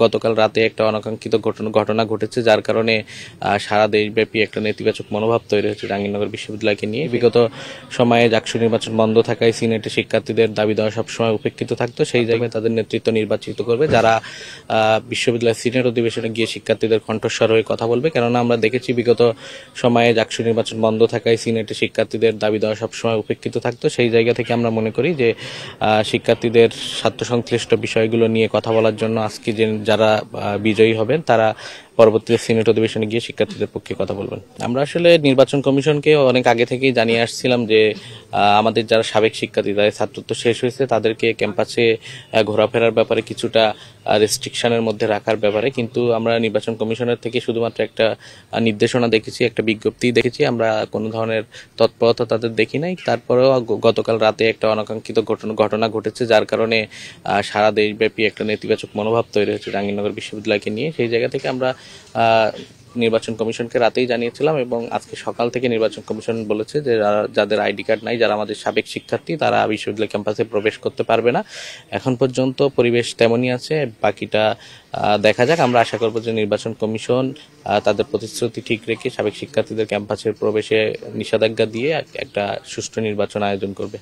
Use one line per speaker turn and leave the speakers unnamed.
গতকাল রাতে একটা অনাকাঙ্ক্ষিত ঘটনা ঘটেছে, যার কারণে সারা দেশব্যাপী একটা নেতিবাচক মনোভাব তৈরি হয়েছে জাহাঙ্গীরনগর বিশ্ববিদ্যালয়কে নিয়ে। বিগত সময়ে ডাকসু নির্বাচন বন্ধ থাকায় সিনেটে শিক্ষার্থীদের দাবি দেওয়া সবসময় উপেক্ষিত থাকতো। সেই জায়গায় তাদের নেতৃত্ব নির্বাচিত করবে যারা বিশ্ববিদ্যালয় সিনেট অধিবেশনে গিয়ে শিক্ষার্থীদের কণ্ঠস্বর হয়ে কথা বলবে। কেননা আমরা দেখেছি বিগত সময়ে ডাকসু নির্বাচন বন্ধ থাকায় সিনেটে শিক্ষার্থীদের দাবি দেওয়া সবসময় উপেক্ষিত থাকতো। সেই জায়গা থেকে আমরা মনে করি যে শিক্ষার্থীদের স্বার্থ সংশ্লিষ্ট বিষয়গুলো নিয়ে কথা বলার জন্য আজকে যারা বিজয়ী হবেন তারা পরবর্তীতে সিনেট অধিবেশনে গিয়ে শিক্ষার্থীদের পক্ষে কথা বলবেন। আমরা আসলে নির্বাচন কমিশনকে অনেক আগে থেকেই জানিয়ে আসছিলাম যে আমাদের যারা সাবেক শিক্ষার্থী তাদের ছাত্রত্ব শেষ হয়েছে, তাদেরকে ক্যাম্পাসে ঘোরাফেরার ব্যাপারে কিছুটা রেস্ট্রিকশনের মধ্যে রাখার ব্যাপারে, কিন্তু আমরা নির্বাচন কমিশনের থেকে শুধুমাত্র একটা নির্দেশনা দেখেছি, একটা বিজ্ঞপ্তি দেখেছি। আমরা কোনো ধরনের তৎপরতা তাদের দেখি নাই। তারপরেও গতকাল রাতে একটা অনাকাঙ্ক্ষিত ঘটনা ঘটেছে, যার কারণে সারা দেশব্যাপী একটা নেতিবাচক মনোভাব তৈরি হয়েছে জাহাঙ্গীরনগর বিশ্ববিদ্যালয়কে নিয়ে। সেই জায়গা থেকে আমরা নির্বাচন কমিশনকে রাতেই জানিয়েছিলাম এবং আজকে সকাল থেকে নির্বাচন কমিশন বলেছে যে যাদের আইডি কার্ড নাই, যারা আমাদের সাবেক শিক্ষার্থী, তারা বিশ্ববিদ্যালয় ক্যাম্পাসে প্রবেশ করতে পারবে না। এখন পর্যন্ত পরিবেশ তেমনই আছে, বাকিটা দেখা যাক। আমরা আশা করব যে নির্বাচন কমিশন তাদের প্রতিশ্রুতি ঠিক রেখে সাবেক শিক্ষার্থীদের ক্যাম্পাসের প্রবেশে নিষেধাজ্ঞা দিয়ে একটা সুষ্ঠু নির্বাচন আয়োজন করবে।